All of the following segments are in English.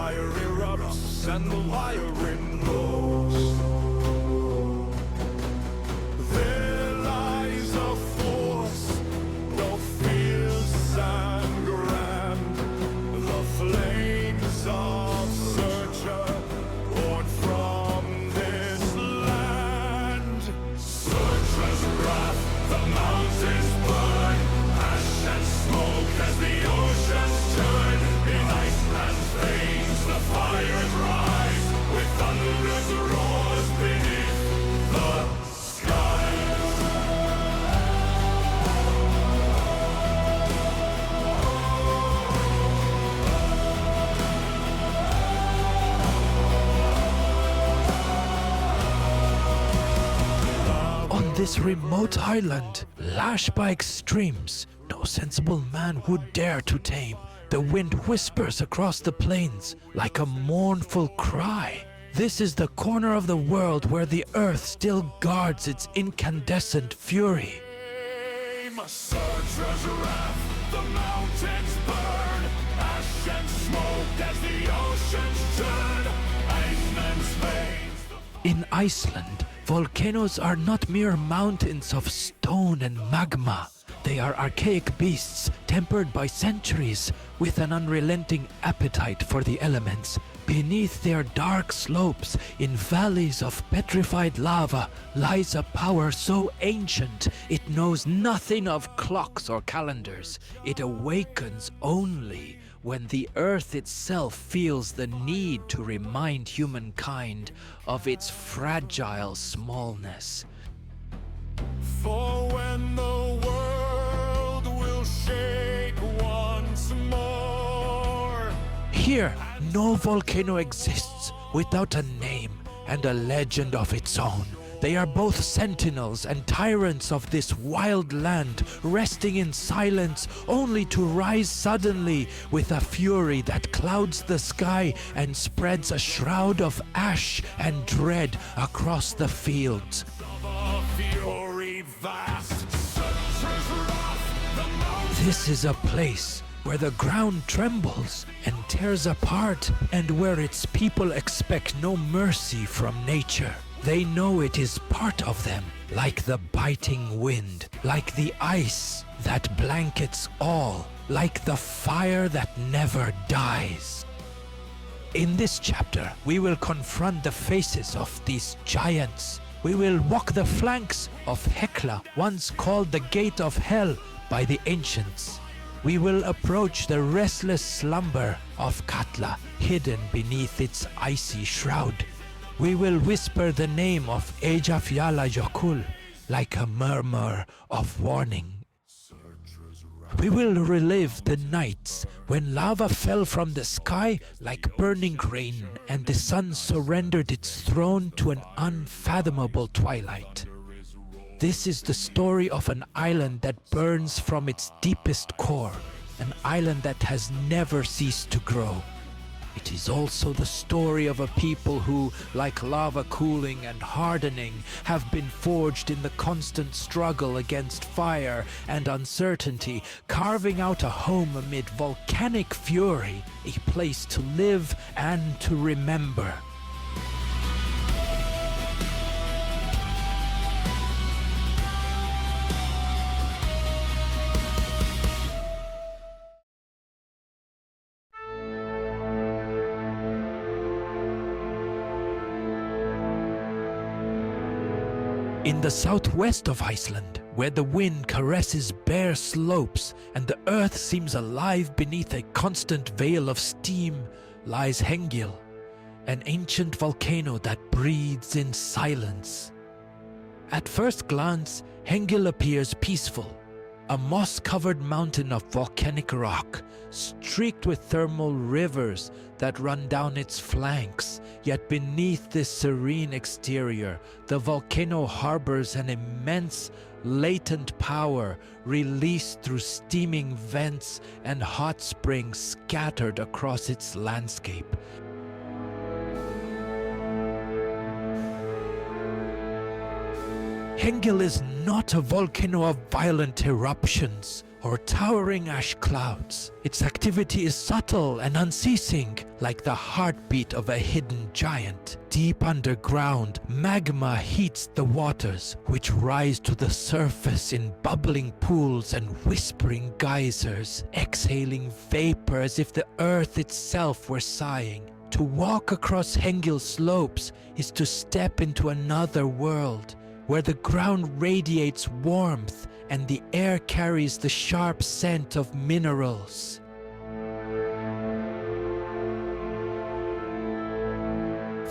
fire erupts and the wiring glows. There lies a force, no fierce and grand. The flames of Searcher, born from this land. Searcher's wrath, the mountains burn, ash and smoke as the oceans turn. In Iceland's veins the fires rise, with thunderous roars beneath the skies. On this remote island, lashed by extremes, no sensible man would dare to tame. The wind whispers across the plains like a mournful cry. This is the corner of the world where the earth still guards its incandescent fury. Searcher's wrath, the mountains burn, ash and smoke as the oceans turn. Iceland's veins. In Iceland, volcanoes are not mere mountains of stone and magma. They are archaic beasts tempered by centuries with an unrelenting appetite for the elements. Beneath their dark slopes, in valleys of petrified lava, lies a power so ancient it knows nothing of clocks or calendars. It awakens only when the earth itself feels the need to remind humankind of its fragile smallness. For when the world will shake once more. Here, no volcano exists without a name and a legend of its own. They are both sentinels and tyrants of this wild land, resting in silence only to rise suddenly with a fury that clouds the sky and spreads a shroud of ash and dread across the fields. This is a place where the ground trembles and tears apart, and where its people expect no mercy from nature. They know it is part of them, like the biting wind, like the ice that blankets all, like the fire that never dies. In this chapter, we will confront the faces of these giants. We will walk the flanks of Hekla, once called the Gate of Hell by the ancients. We will approach the restless slumber of Katla, hidden beneath its icy shroud. We will whisper the name of Eyjafjallajökull like a murmur of warning. We will relive the nights when lava fell from the sky like burning rain and the sun surrendered its throne to an unfathomable twilight. This is the story of an island that burns from its deepest core, an island that has never ceased to grow. It is also the story of a people who, like lava cooling and hardening, have been forged in the constant struggle against fire and uncertainty, carving out a home amid volcanic fury, a place to live and to remember. In the southwest of Iceland, where the wind caresses bare slopes and the earth seems alive beneath a constant veil of steam, lies Hengill, an ancient volcano that breathes in silence. At first glance, Hengill appears peaceful, a moss-covered mountain of volcanic rock, streaked with thermal rivers that run down its flanks. Yet beneath this serene exterior, the volcano harbors an immense, latent power released through steaming vents and hot springs scattered across its landscape. Hengill is not a volcano of violent eruptions, or towering ash clouds. Its activity is subtle and unceasing, like the heartbeat of a hidden giant. Deep underground, magma heats the waters, which rise to the surface in bubbling pools and whispering geysers, exhaling vapor as if the earth itself were sighing. To walk across Hengill slopes is to step into another world, where the ground radiates warmth and the air carries the sharp scent of minerals.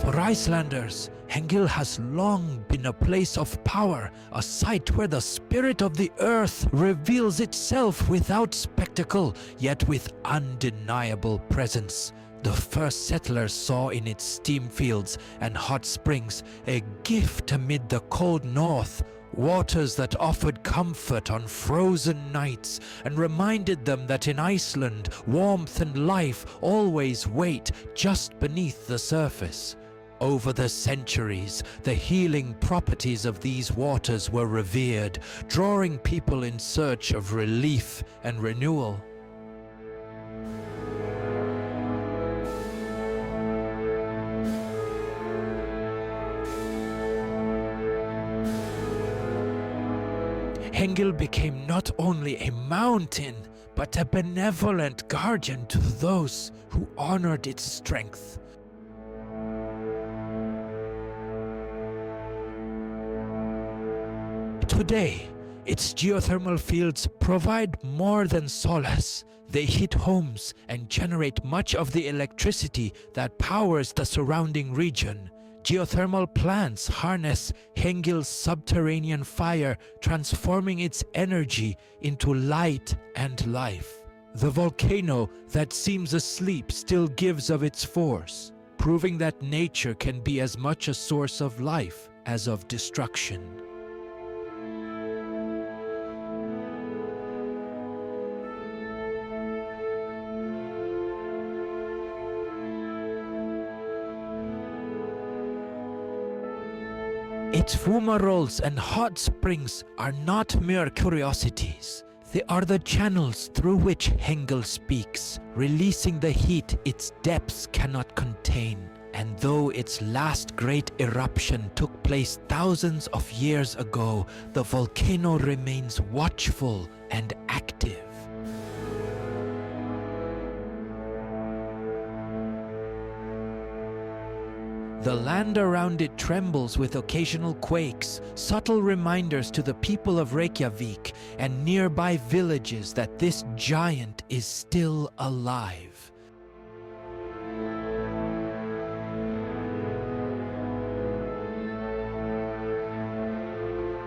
For Icelanders, Hengill has long been a place of power, a site where the spirit of the earth reveals itself without spectacle, yet with undeniable presence. The first settlers saw in its steam fields and hot springs a gift amid the cold north, waters that offered comfort on frozen nights and reminded them that in Iceland warmth and life always wait just beneath the surface. Over the centuries, the healing properties of these waters were revered, drawing people in search of relief and renewal. Hengill became not only a mountain, but a benevolent guardian to those who honored its strength. Today, its geothermal fields provide more than solace. They heat homes and generate much of the electricity that powers the surrounding region. Geothermal plants harness Hengill's subterranean fire, transforming its energy into light and life. The volcano that seems asleep still gives of its force, proving that nature can be as much a source of life as of destruction. Its fumaroles and hot springs are not mere curiosities. They are the channels through which Hengill speaks, releasing the heat its depths cannot contain. And though its last great eruption took place thousands of years ago, the volcano remains watchful and active. The land around it trembles with occasional quakes, subtle reminders to the people of Reykjavik and nearby villages that this giant is still alive.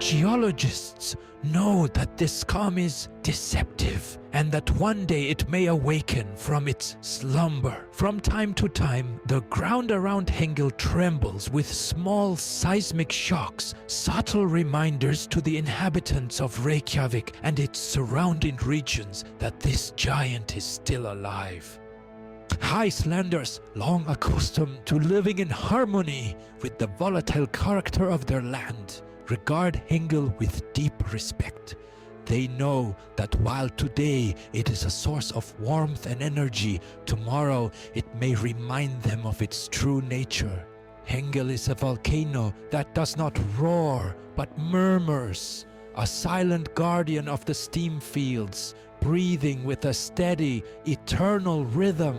Geologists know that this calm is deceptive and that one day it may awaken from its slumber. From time to time, the ground around Hengill trembles with small seismic shocks, subtle reminders to the inhabitants of Reykjavik and its surrounding regions that this giant is still alive. Icelanders, long accustomed to living in harmony with the volatile character of their land, regard Hengill with deep respect. They know that while today it is a source of warmth and energy, tomorrow it may remind them of its true nature. Hengill is a volcano that does not roar but murmurs, a silent guardian of the steam fields, breathing with a steady, eternal rhythm.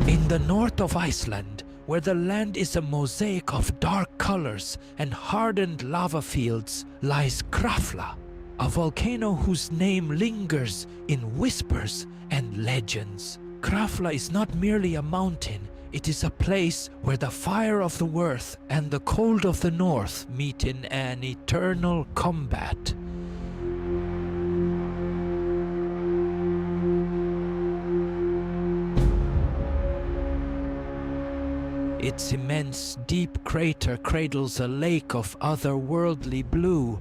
In the north of Iceland, where the land is a mosaic of dark colors and hardened lava fields, lies Krafla, a volcano whose name lingers in whispers and legends. Krafla is not merely a mountain, it is a place where the fire of the earth and the cold of the north meet in an eternal combat. Its immense, deep crater cradles a lake of otherworldly blue,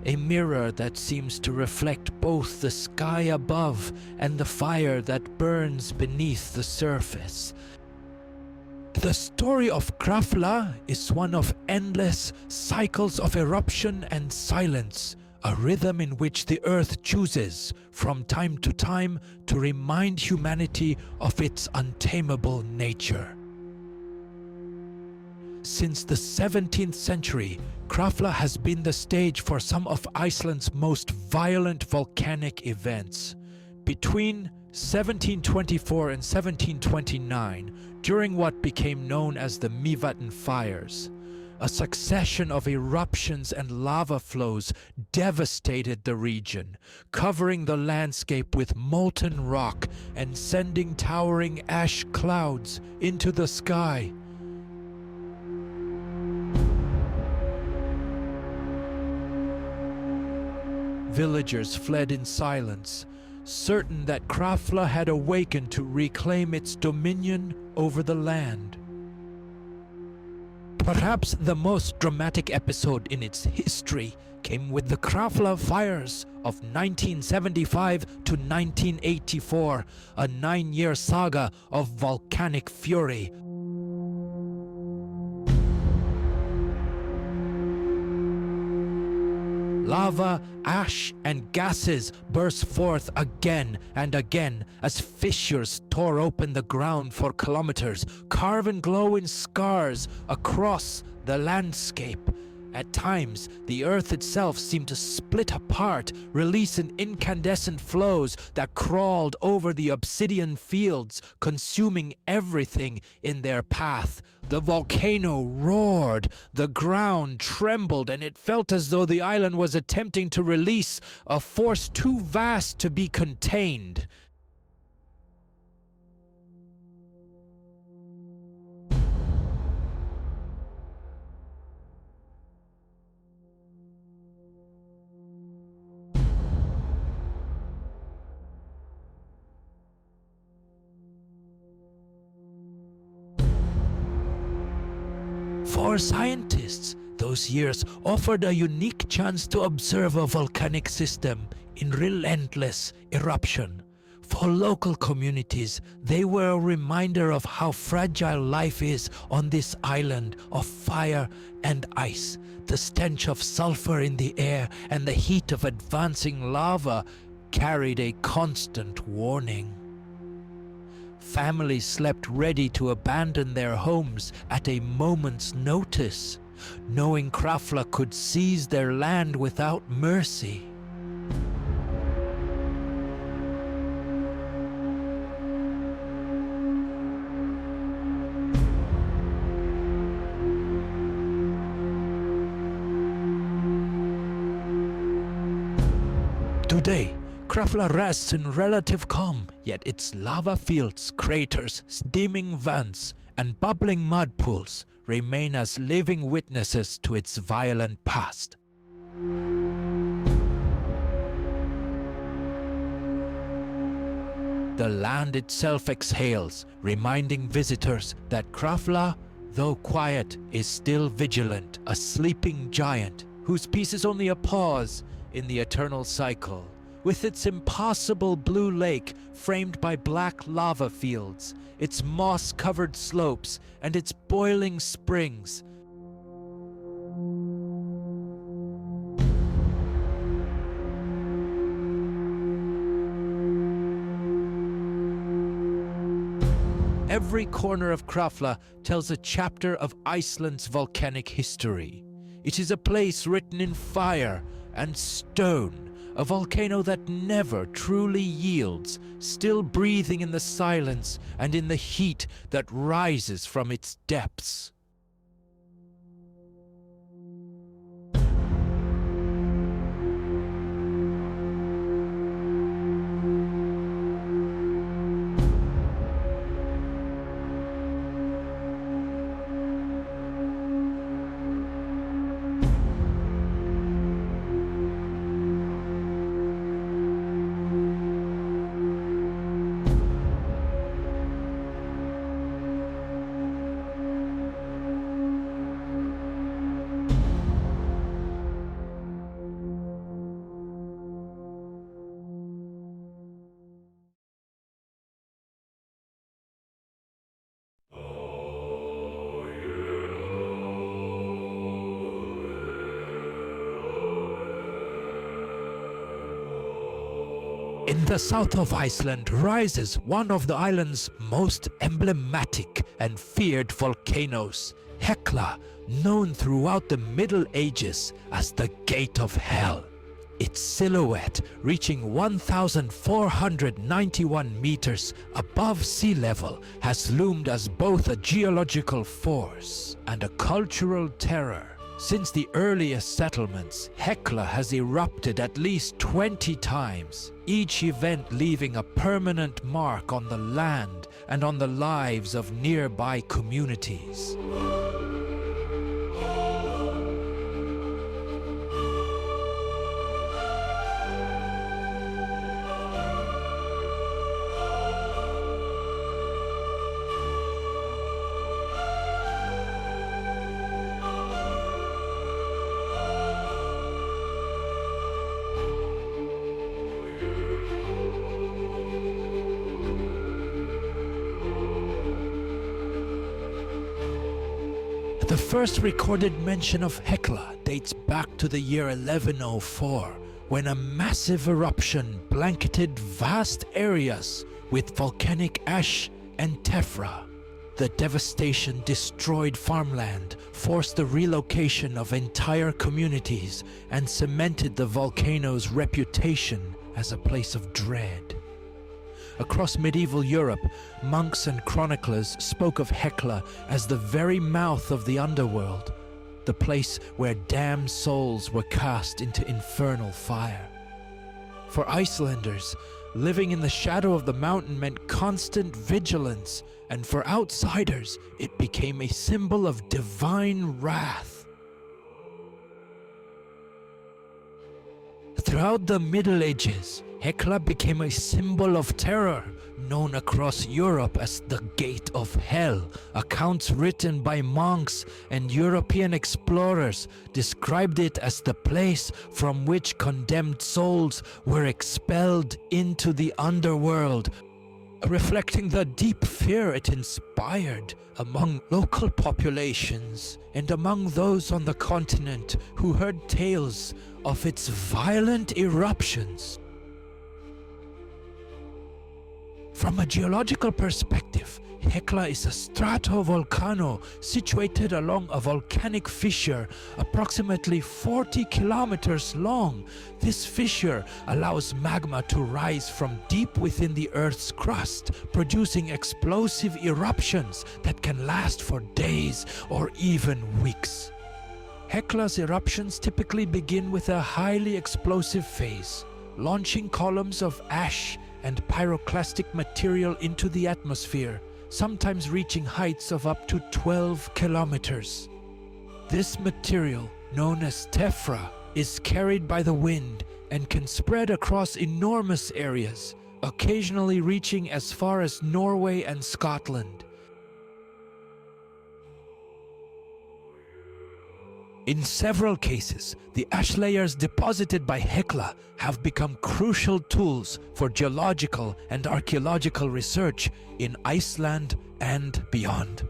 a mirror that seems to reflect both the sky above and the fire that burns beneath the surface. The story of Krafla is one of endless cycles of eruption and silence, a rhythm in which the earth chooses, from time to time, to remind humanity of its untamable nature. Since the 17th century, Krafla has been the stage for some of Iceland's most violent volcanic events. Between 1724 and 1729, during what became known as the Mývatn Fires, a succession of eruptions and lava flows devastated the region, covering the landscape with molten rock and sending towering ash clouds into the sky. Villagers fled in silence, certain that Krafla had awakened to reclaim its dominion over the land. Perhaps the most dramatic episode in its history came with the Krafla fires of 1975 to 1984, a 9-year saga of volcanic fury. Lava, ash, and gases burst forth again and again as fissures tore open the ground for kilometers, carving glowing scars across the landscape. At times, the earth itself seemed to split apart, releasing incandescent flows that crawled over the obsidian fields, consuming everything in their path. The volcano roared, the ground trembled, and it felt as though the island was attempting to release a force too vast to be contained. For scientists, those years offered a unique chance to observe a volcanic system in relentless eruption. For local communities, they were a reminder of how fragile life is on this island of fire and ice. The stench of sulfur in the air and the heat of advancing lava carried a constant warning. Families slept ready to abandon their homes at a moment's notice, knowing Krafla could seize their land without mercy. Today, Krafla rests in relative calm, yet its lava fields, craters, steaming vents, and bubbling mud pools remain as living witnesses to its violent past. The land itself exhales, reminding visitors that Krafla, though quiet, is still vigilant, a sleeping giant whose peace is only a pause in the eternal cycle. With its impossible blue lake framed by black lava fields, its moss-covered slopes, and its boiling springs. Every corner of Krafla tells a chapter of Iceland's volcanic history. It is a place written in fire and stone, a volcano that never truly yields, still breathing in the silence and in the heat that rises from its depths. In the south of Iceland rises one of the island's most emblematic and feared volcanoes, Hekla, known throughout the Middle Ages as the Gate of Hell. Its silhouette, reaching 1,491 meters above sea level, has loomed as both a geological force and a cultural terror. Since the earliest settlements, Hekla has erupted at least 20 times, each event leaving a permanent mark on the land and on the lives of nearby communities. The first recorded mention of Hekla dates back to the year 1104, when a massive eruption blanketed vast areas with volcanic ash and tephra. The devastation destroyed farmland, forced the relocation of entire communities, and cemented the volcano's reputation as a place of dread. Across medieval Europe, monks and chroniclers spoke of Hekla as the very mouth of the underworld, the place where damned souls were cast into infernal fire. For Icelanders, living in the shadow of the mountain meant constant vigilance, and for outsiders, it became a symbol of divine wrath. Throughout the Middle Ages, Hekla became a symbol of terror, known across Europe as the Gate of Hell. Accounts written by monks and European explorers described it as the place from which condemned souls were expelled into the underworld, reflecting the deep fear it inspired among local populations and among those on the continent who heard tales of its violent eruptions. From a geological perspective, Hekla is a stratovolcano situated along a volcanic fissure approximately 40 kilometers long. This fissure allows magma to rise from deep within the Earth's crust, producing explosive eruptions that can last for days or even weeks. Hekla's eruptions typically begin with a highly explosive phase, launching columns of ash and pyroclastic material into the atmosphere, sometimes reaching heights of up to 12 kilometers. This material, known as tephra, is carried by the wind and can spread across enormous areas, occasionally reaching as far as Norway and Scotland. In several cases, the ash layers deposited by Hekla have become crucial tools for geological and archaeological research in Iceland and beyond.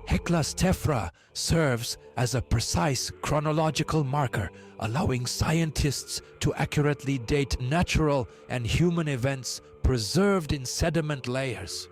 Hekla's tephra serves as a precise chronological marker, allowing scientists to accurately date natural and human events preserved in sediment layers.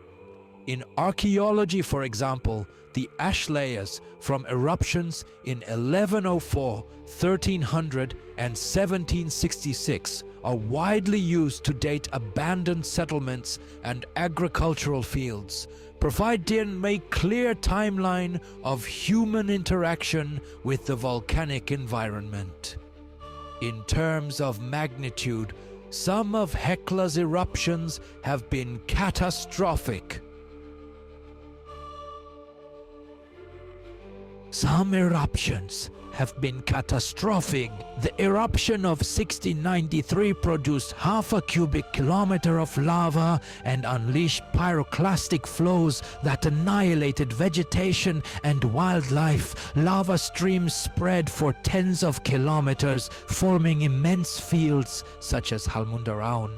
In archaeology, for example, the ash layers from eruptions in 1104, 1300 and 1766 are widely used to date abandoned settlements and agricultural fields, providing a clear timeline of human interaction with the volcanic environment. In terms of magnitude, some of Hekla's eruptions have been catastrophic. Some eruptions have been catastrophic. The eruption of 1693 produced half a cubic kilometer of lava and unleashed pyroclastic flows that annihilated vegetation and wildlife. Lava streams spread for tens of kilometers, forming immense fields such as Halmundarán.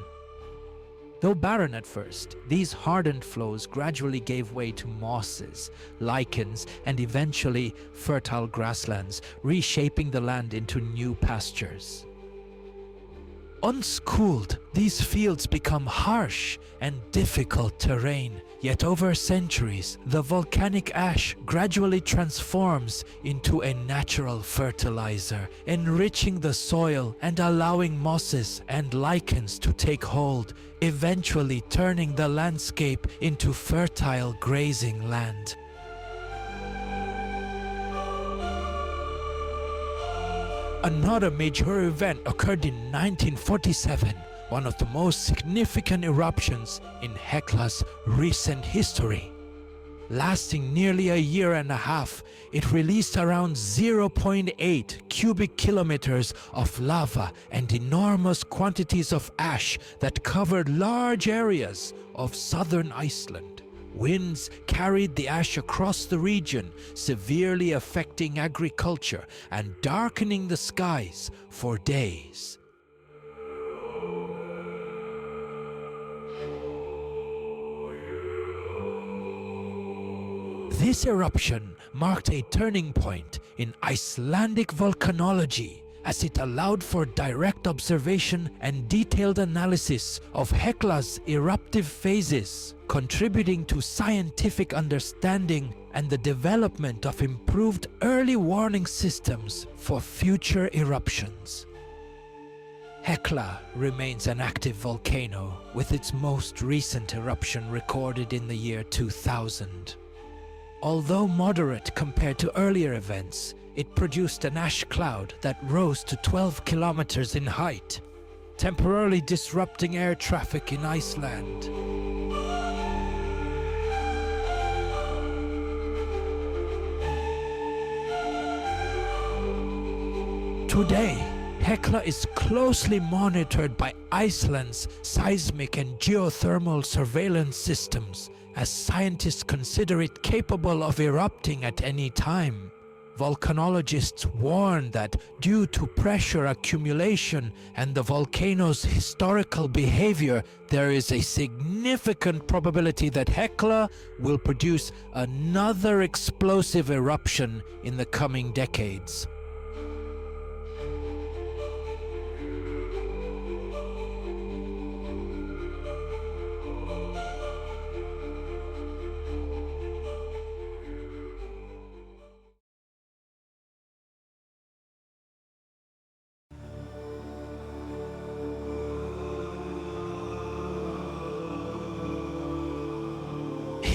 Though barren at first, these hardened flows gradually gave way to mosses, lichens, and eventually fertile grasslands, reshaping the land into new pastures. Once cooled, these fields become harsh and difficult terrain. Yet over centuries, the volcanic ash gradually transforms into a natural fertilizer, enriching the soil and allowing mosses and lichens to take hold, eventually turning the landscape into fertile grazing land. Another major event occurred in 1947, one of the most significant eruptions in Hekla's recent history. Lasting nearly a year and a half, it released around 0.8 cubic kilometers of lava and enormous quantities of ash that covered large areas of southern Iceland. Winds carried the ash across the region, severely affecting agriculture and darkening the skies for days. This eruption marked a turning point in Icelandic volcanology, as it allowed for direct observation and detailed analysis of Hekla's eruptive phases, contributing to scientific understanding and the development of improved early warning systems for future eruptions. Hekla remains an active volcano, with its most recent eruption recorded in the year 2000. Although moderate compared to earlier events, it produced an ash cloud that rose to 12 kilometers in height, temporarily disrupting air traffic in Iceland. Today, Hekla is closely monitored by Iceland's seismic and geothermal surveillance systems, as scientists consider it capable of erupting at any time. Volcanologists warn that due to pressure accumulation and the volcano's historical behavior, there is a significant probability that Hekla will produce another explosive eruption in the coming decades.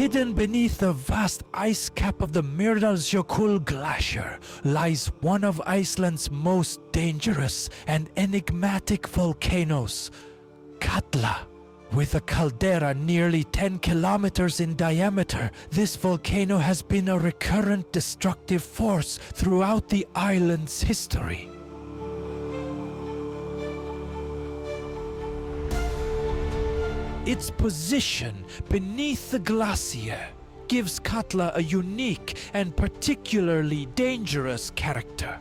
Hidden beneath the vast ice cap of the Fagradalsfjall glacier lies one of Iceland's most dangerous and enigmatic volcanoes, Katla. With a caldera nearly 10 kilometers in diameter, this volcano has been a recurrent destructive force throughout the island's history. Its position beneath the glacier gives Katla a unique and particularly dangerous character.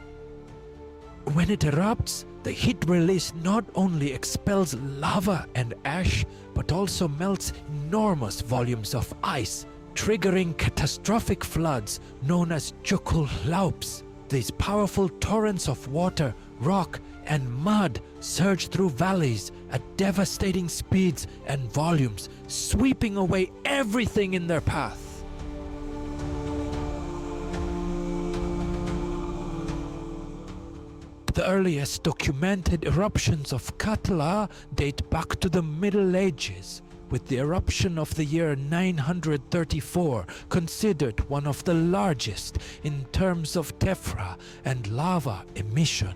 When it erupts, the heat release not only expels lava and ash, but also melts enormous volumes of ice, triggering catastrophic floods known as jökullaups. These powerful torrents of water, rock, and mud surge through valleys at devastating speeds and volumes, sweeping away everything in their path. The earliest documented eruptions of Katla date back to the Middle Ages, with the eruption of the year 934 considered one of the largest in terms of tephra and lava emission.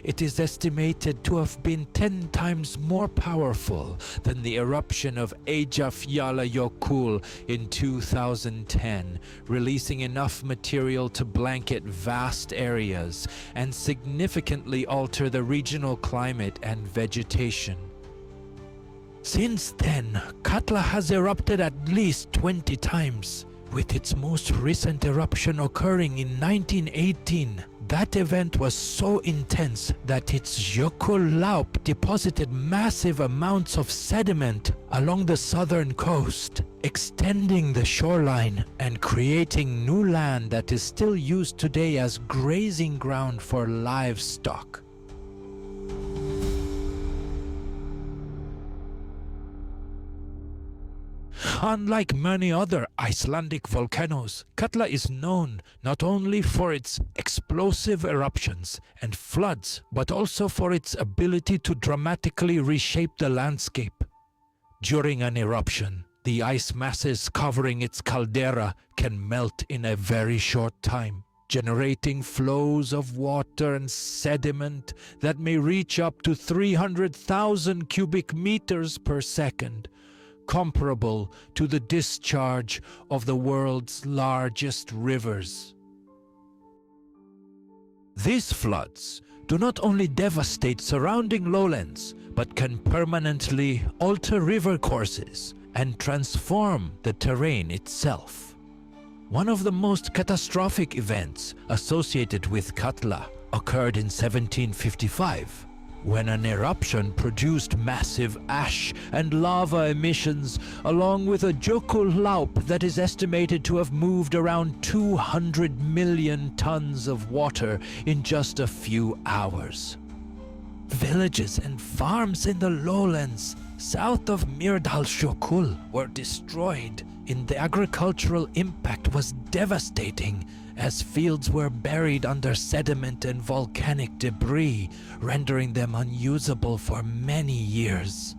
It is estimated to have been 10 times more powerful than the eruption of Eyjafjallajökull in 2010, releasing enough material to blanket vast areas and significantly alter the regional climate and vegetation. Since then, Katla has erupted at least 20 times, with its most recent eruption occurring in 1918. That event was so intense that its jökullaup deposited massive amounts of sediment along the southern coast, extending the shoreline and creating new land that is still used today as grazing ground for livestock. Unlike many other Icelandic volcanoes, Katla is known not only for its explosive eruptions and floods, but also for its ability to dramatically reshape the landscape. During an eruption, the ice masses covering its caldera can melt in a very short time, generating flows of water and sediment that may reach up to 300,000 cubic meters per second, comparable to the discharge of the world's largest rivers. These floods do not only devastate surrounding lowlands, but can permanently alter river courses and transform the terrain itself. One of the most catastrophic events associated with Katla occurred in 1755, when an eruption produced massive ash and lava emissions, along with a jökull that is estimated to have moved around 200 million tons of water in just a few hours. Villages and farms in the lowlands south of Fagradalsfjall were destroyed, and the agricultural impact was devastating, as fields were buried under sediment and volcanic debris, rendering them unusable for many years.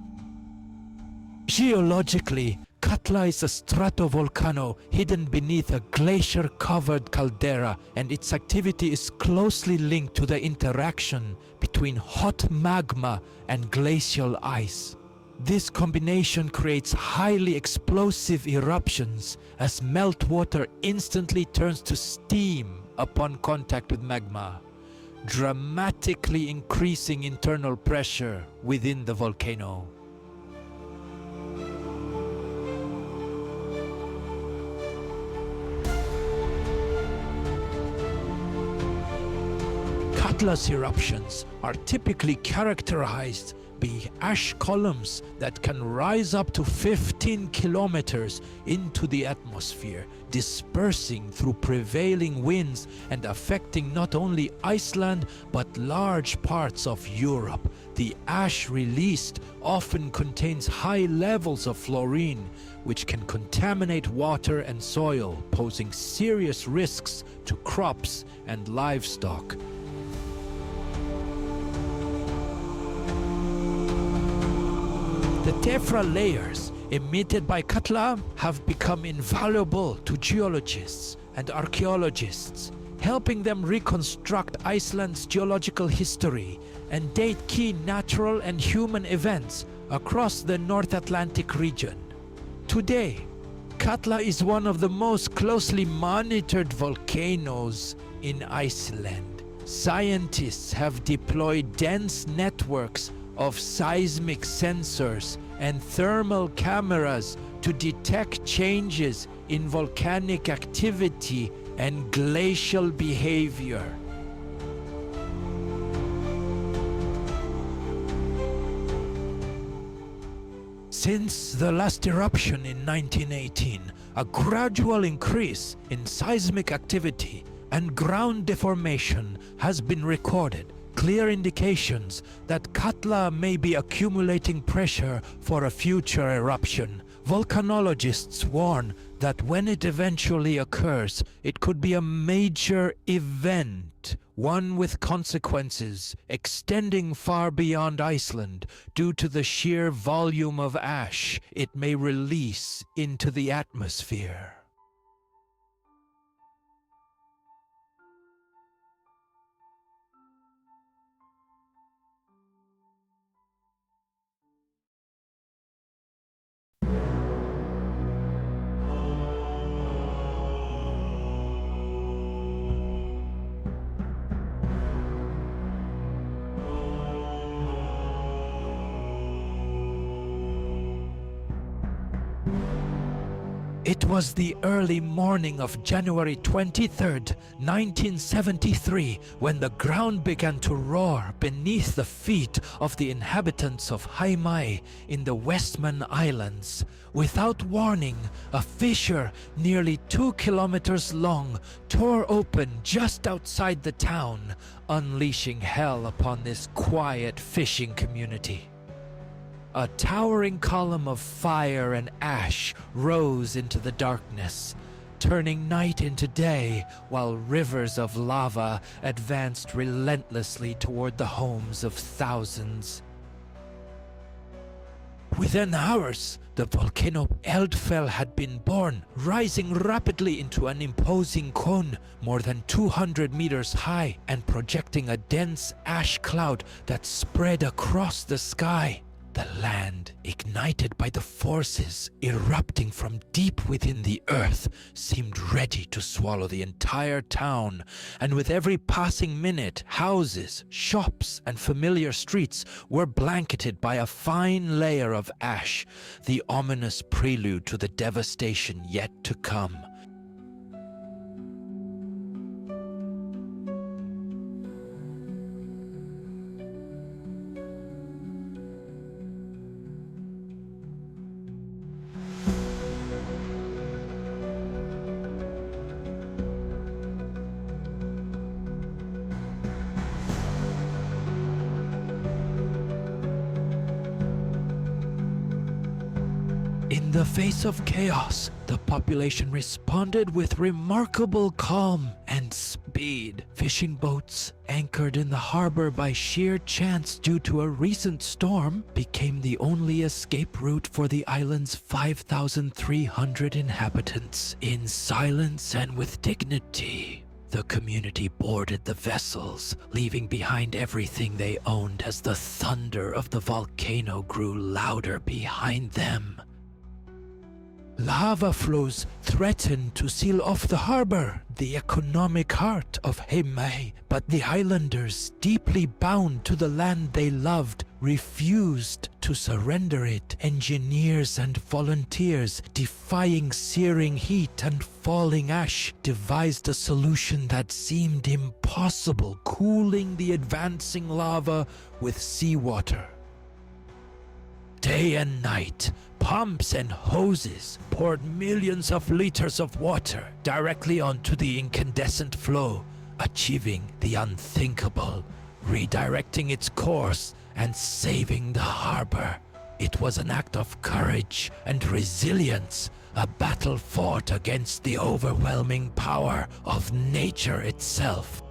Geologically, Katla is a stratovolcano hidden beneath a glacier-covered caldera, and its activity is closely linked to the interaction between hot magma and glacial ice. This combination creates highly explosive eruptions, as meltwater instantly turns to steam upon contact with magma, dramatically increasing internal pressure within the volcano. Katla's eruptions are typically characterized by ash columns that can rise up to 15 kilometers into the atmosphere, dispersing through prevailing winds and affecting not only Iceland but large parts of Europe. The ash released often contains high levels of fluorine, which can contaminate water and soil, posing serious risks to crops and livestock. The tephra layers emitted by Katla have become invaluable to geologists and archaeologists, helping them reconstruct Iceland's geological history and date key natural and human events across the North Atlantic region. Today, Katla is one of the most closely monitored volcanoes in Iceland. Scientists have deployed dense networks of seismic sensors and thermal cameras to detect changes in volcanic activity and glacial behavior. Since the last eruption in 1918, a gradual increase in seismic activity and ground deformation has been recorded, clear indications that Katla may be accumulating pressure for a future eruption. Volcanologists warn that when it eventually occurs, it could be a major event, one with consequences extending far beyond Iceland due to the sheer volume of ash it may release into the atmosphere. It was the early morning of January 23rd, 1973, when the ground began to roar beneath the feet of the inhabitants of Hekla in the Westman Islands. Without warning, a fissure nearly 2 kilometers long tore open just outside the town, unleashing hell upon this quiet fishing community. A towering column of fire and ash rose into the darkness, turning night into day while rivers of lava advanced relentlessly toward the homes of thousands. Within hours, the volcano Eldfell had been born, rising rapidly into an imposing cone more than 200 meters high and projecting a dense ash cloud that spread across the sky. The land, ignited by the forces erupting from deep within the earth, seemed ready to swallow the entire town, and with every passing minute, houses, shops, and familiar streets were blanketed by a fine layer of ash, the ominous prelude to the devastation yet to come. In the face of chaos, the population responded with remarkable calm and speed. Fishing boats, anchored in the harbor by sheer chance due to a recent storm, became the only escape route for the island's 5,300 inhabitants. In silence and with dignity, the community boarded the vessels, leaving behind everything they owned as the thunder of the volcano grew louder behind them. Lava flows threatened to seal off the harbor, the economic heart of Heimaey, but the islanders, deeply bound to the land they loved, refused to surrender it. Engineers and volunteers, defying searing heat and falling ash, devised a solution that seemed impossible, cooling the advancing lava with seawater. Day and night, pumps and hoses poured millions of liters of water directly onto the incandescent flow, achieving the unthinkable, redirecting its course and saving the harbor. It was an act of courage and resilience, a battle fought against the overwhelming power of nature itself.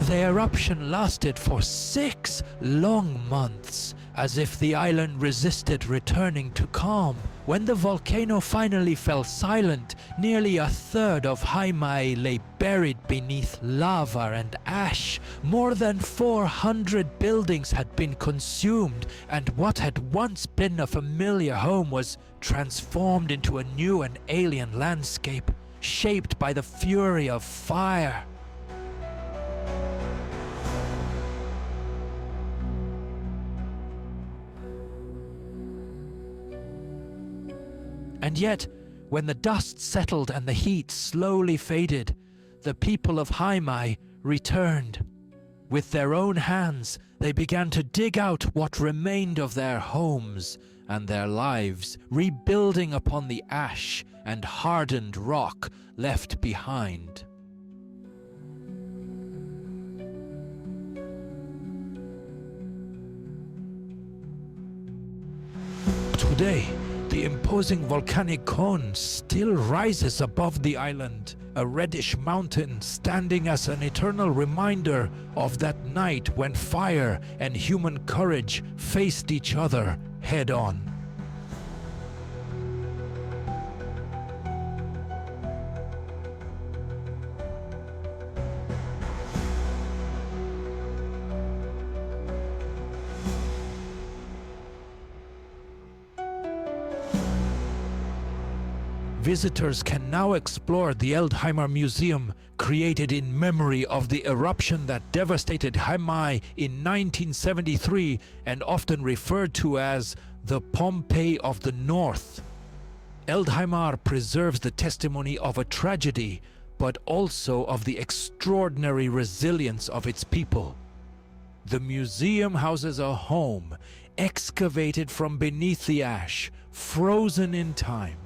The eruption lasted for 6 long months, as if the island resisted returning to calm. When the volcano finally fell silent, nearly a third of Heimaey lay buried beneath lava and ash. More than 400 buildings had been consumed, and what had once been a familiar home was transformed into a new and alien landscape, shaped by the fury of fire. And yet, when the dust settled and the heat slowly faded, the people of Heimaey returned. With their own hands, they began to dig out what remained of their homes and their lives, rebuilding upon the ash and hardened rock left behind. Today, the imposing volcanic cone still rises above the island, a reddish mountain standing as an eternal reminder of that night when fire and human courage faced each other head-on. Visitors can now explore the Eldheimar Museum, created in memory of the eruption that devastated Heimaey in 1973 and often referred to as the Pompeii of the North. Eldheimar preserves the testimony of a tragedy, but also of the extraordinary resilience of its people. The museum houses a home excavated from beneath the ash, frozen in time.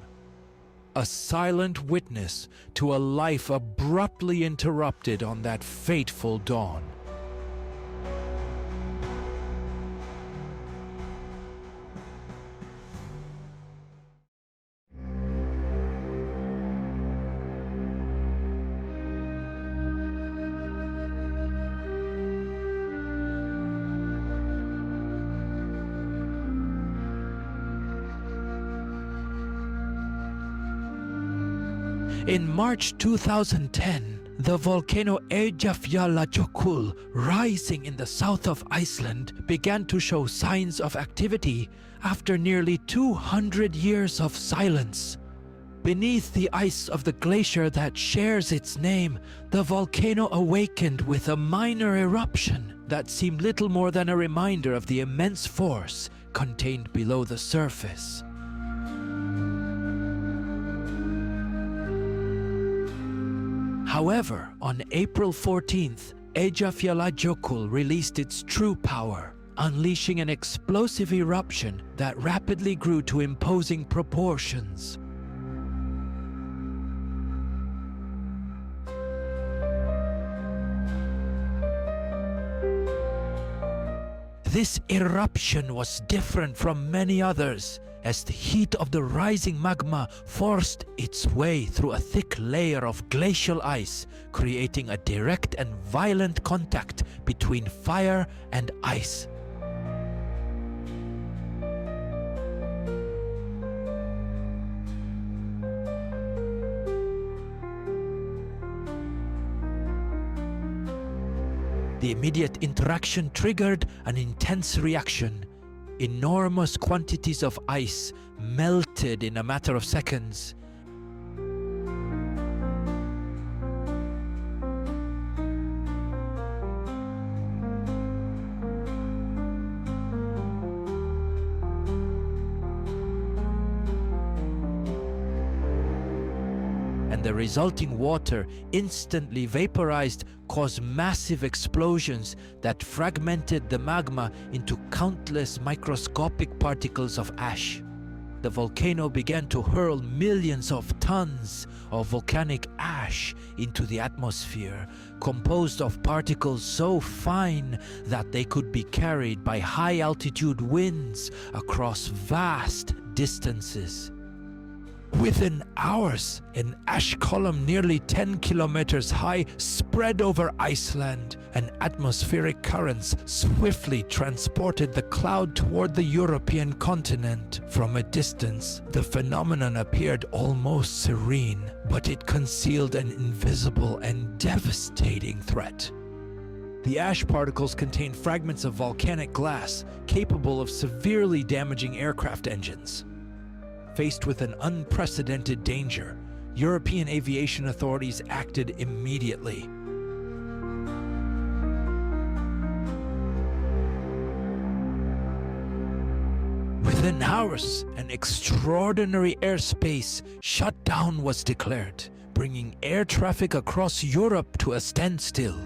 A silent witness to a life abruptly interrupted on that fateful dawn. In March 2010, the volcano Eyjafjallajökull, rising in the south of Iceland, began to show signs of activity after nearly 200 years of silence. Beneath the ice of the glacier that shares its name, the volcano awakened with a minor eruption that seemed little more than a reminder of the immense force contained below the surface. However, on April 14th, Eyjafjallajökull released its true power, unleashing an explosive eruption that rapidly grew to imposing proportions. This eruption was different from many others, as the heat of the rising magma forced its way through a thick layer of glacial ice, creating a direct and violent contact between fire and ice. The immediate interaction triggered an intense reaction. Enormous quantities of ice melted in a matter of seconds. And the resulting water, instantly vaporized, caused massive explosions that fragmented the magma into countless microscopic particles of ash. The volcano began to hurl millions of tons of volcanic ash into the atmosphere, composed of particles so fine that they could be carried by high-altitude winds across vast distances. Within hours, an ash column nearly 10 kilometers high spread over Iceland, and atmospheric currents swiftly transported the cloud toward the European continent. From a distance, the phenomenon appeared almost serene, but it concealed an invisible and devastating threat. The ash particles contained fragments of volcanic glass capable of severely damaging aircraft engines. Faced with an unprecedented danger, European aviation authorities acted immediately. Within hours, an extraordinary airspace shutdown was declared, bringing air traffic across Europe to a standstill.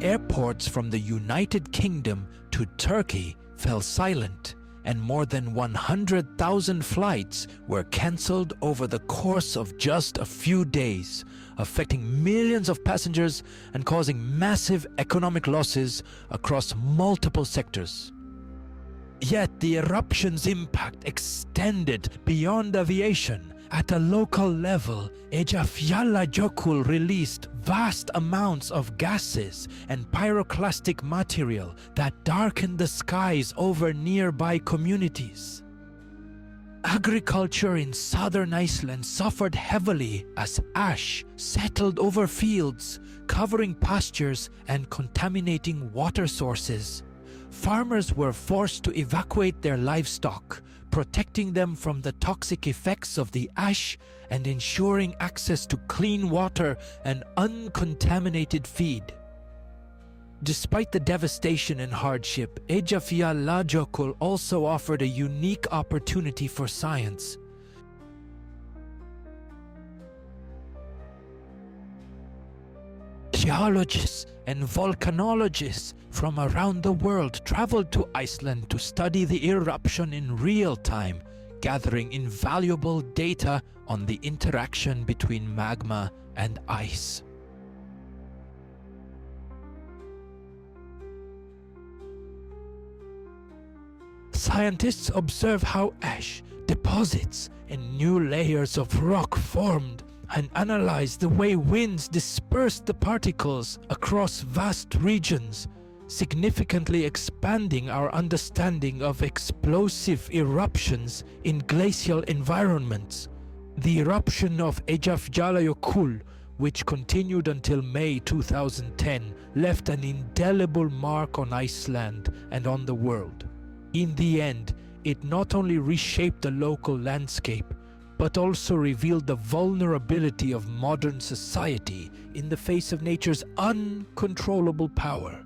Airports from the United Kingdom to Turkey fell silent, and more than 100,000 flights were cancelled over the course of just a few days, affecting millions of passengers and causing massive economic losses across multiple sectors. Yet the eruption's impact extended beyond aviation. At a local level, Eyjafjallajökull released vast amounts of gases and pyroclastic material that darkened the skies over nearby communities. Agriculture in southern Iceland suffered heavily as ash settled over fields, covering pastures and contaminating water sources. farmers were forced to evacuate their livestock, protecting them from the toxic effects of the ash and ensuring access to clean water and uncontaminated feed. Despite the devastation and hardship, Eyjafjallajökull also offered a unique opportunity for science. Geologists and volcanologists from around the world traveled to Iceland to study the eruption in real time, gathering invaluable data on the interaction between magma and ice. Scientists observe how ash, deposits, and new layers of rock formed and analyze the way winds dispersed the particles across vast regions, significantly expanding our understanding of explosive eruptions in glacial environments. The eruption of Eyjafjallajökull, which continued until May 2010, left an indelible mark on Iceland and on the world. In the end, it not only reshaped the local landscape, but also revealed the vulnerability of modern society in the face of nature's uncontrollable power.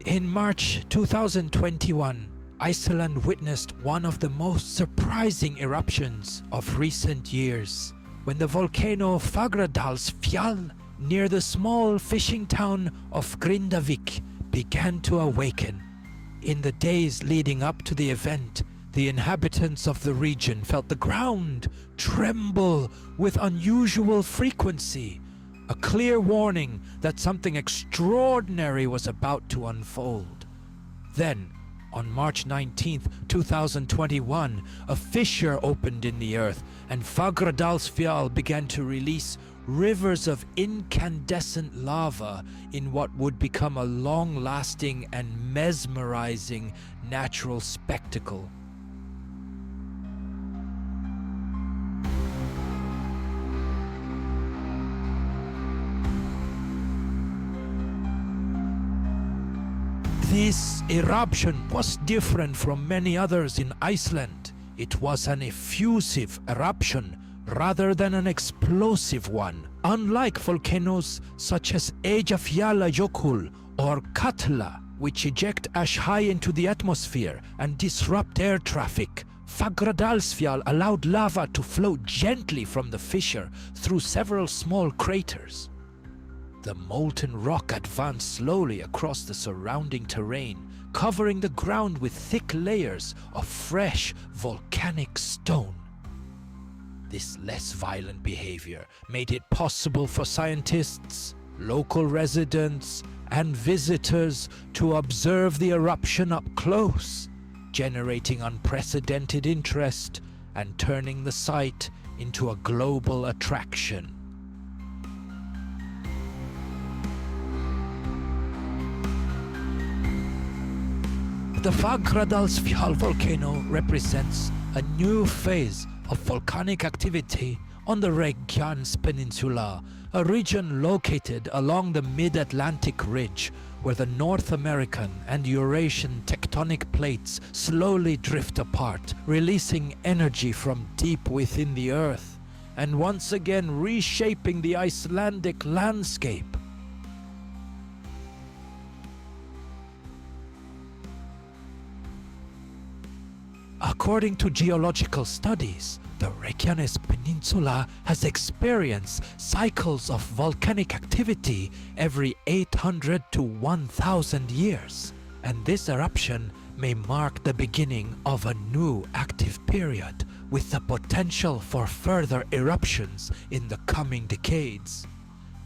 In March 2021, Iceland witnessed one of the most surprising eruptions of recent years, when the volcano Fagradalsfjall near the small fishing town of Grindavik began to awaken. In the days leading up to the event, the inhabitants of the region felt the ground tremble with unusual frequency, a clear warning that something extraordinary was about to unfold. Then, on March 19th, 2021, a fissure opened in the earth and Fagradalsfjall began to release rivers of incandescent lava in what would become a long-lasting and mesmerizing natural spectacle. This eruption was different from many others in Iceland. It was an effusive eruption rather than an explosive one, unlike volcanoes such as Eyjafjallajökull or Katla, which eject ash high into the atmosphere and disrupt air traffic. Fagradalsfjall allowed lava to flow gently from the fissure through several small craters. The molten rock advanced slowly across the surrounding terrain, covering the ground with thick layers of fresh volcanic stone. This less violent behavior made it possible for scientists, local residents, and visitors to observe the eruption up close, generating unprecedented interest and turning the site into a global attraction. The Fagradalsfjall volcano represents a new phase of volcanic activity on the Reykjanes Peninsula, a region located along the mid-Atlantic ridge where the North American and Eurasian tectonic plates slowly drift apart, releasing energy from deep within the earth, and once again reshaping the Icelandic landscape. According to geological studies, the Reykjanes Peninsula has experienced cycles of volcanic activity every 800 to 1000 years, and this eruption may mark the beginning of a new active period with the potential for further eruptions in the coming decades.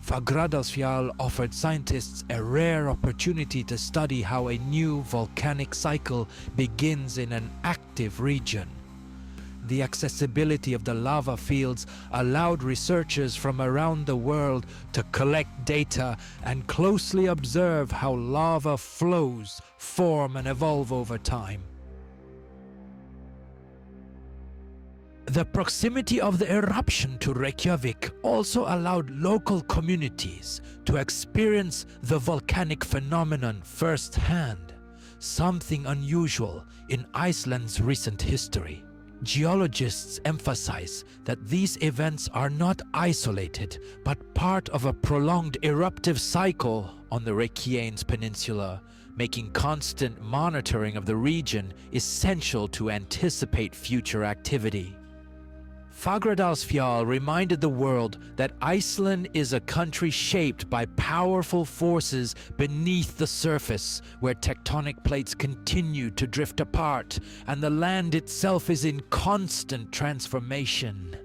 Fagradalsfjall offered scientists a rare opportunity to study how a new volcanic cycle begins in an active region. The accessibility of the lava fields allowed researchers from around the world to collect data and closely observe how lava flows form and evolve over time. The proximity of the eruption to Reykjavik also allowed local communities to experience the volcanic phenomenon firsthand, something unusual in Iceland's recent history. Geologists emphasize that these events are not isolated, but part of a prolonged eruptive cycle on the Reykjanes Peninsula, making constant monitoring of the region essential to anticipate future activity. Fagradalsfjall reminded the world that Iceland is a country shaped by powerful forces beneath the surface, where tectonic plates continue to drift apart and the land itself is in constant transformation.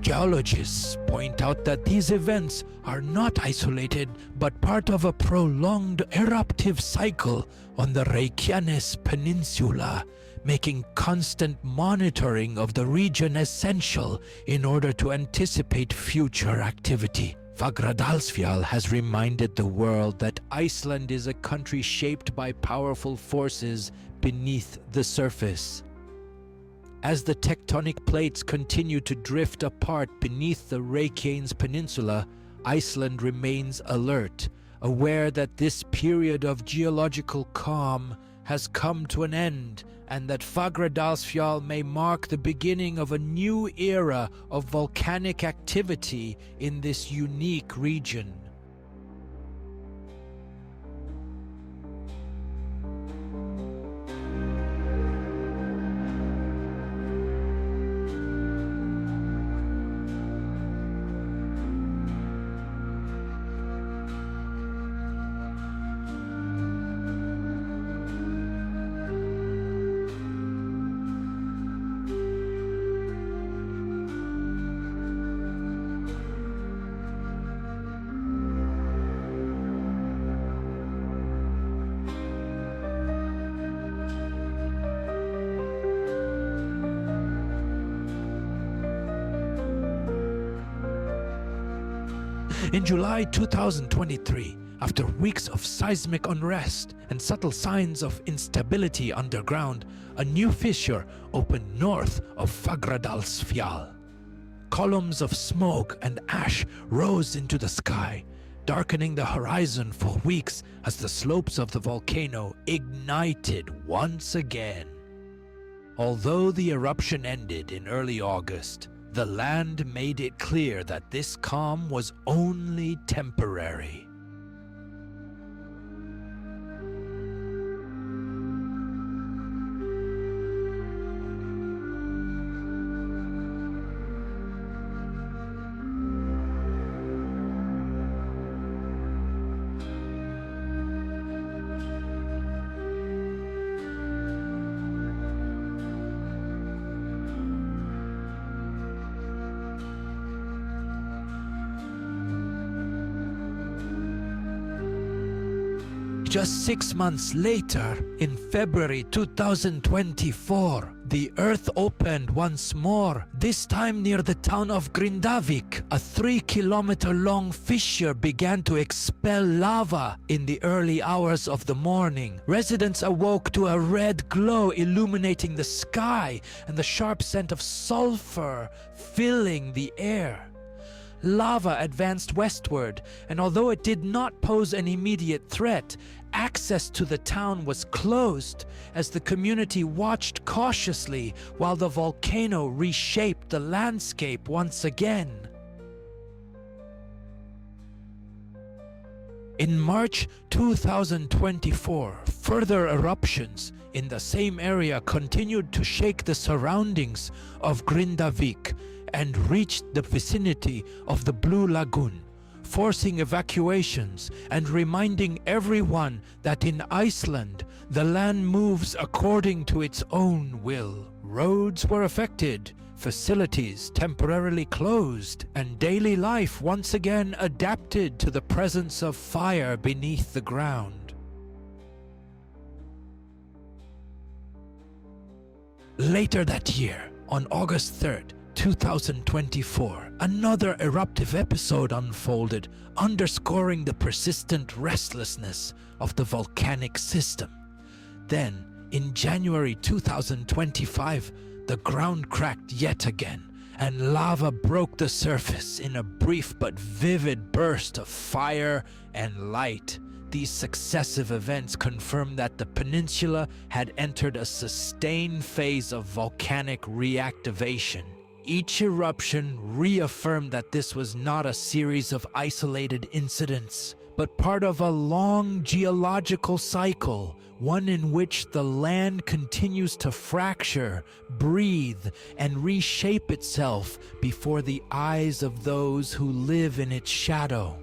Geologists point out that these events are not isolated but part of a prolonged eruptive cycle on the Reykjanes Peninsula, making constant monitoring of the region essential in order to anticipate future activity. Fagradalsfjall has reminded the world that Iceland is a country shaped by powerful forces beneath the surface. As the tectonic plates continue to drift apart beneath the Reykjanes Peninsula, Iceland remains alert, aware that this period of geological calm has come to an end and that Fagradalsfjall may mark the beginning of a new era of volcanic activity in this unique region. In July 2023, after weeks of seismic unrest and subtle signs of instability underground, a new fissure opened north of Fagradalsfjall. Columns of smoke and ash rose into the sky, darkening the horizon for weeks as the slopes of the volcano ignited once again. Although the eruption ended in early August, the land made it clear that this calm was only temporary. Just 6 months later, in February 2024, the earth opened once more, this time near the town of Grindavik. A 3-kilometer-long fissure began to expel lava in the early hours of the morning. Residents awoke to a red glow illuminating the sky and the sharp scent of sulfur filling the air. Lava advanced westward, and although it did not pose an immediate threat, access to the town was closed as the community watched cautiously while the volcano reshaped the landscape once again. In March 2024, further eruptions in the same area continued to shake the surroundings of Grindavik and reached the vicinity of the Blue Lagoon, forcing evacuations and reminding everyone that in Iceland, the land moves according to its own will. Roads were affected, facilities temporarily closed, and daily life once again adapted to the presence of fire beneath the ground. Later that year, on August 3rd, 2024, another eruptive episode unfolded, underscoring the persistent restlessness of the volcanic system. Then, in January 2025, the ground cracked yet again, and lava broke the surface in a brief but vivid burst of fire and light. These successive events confirmed that the peninsula had entered a sustained phase of volcanic reactivation. Each eruption reaffirmed that this was not a series of isolated incidents, but part of a long geological cycle, one in which the land continues to fracture, breathe, and reshape itself before the eyes of those who live in its shadow.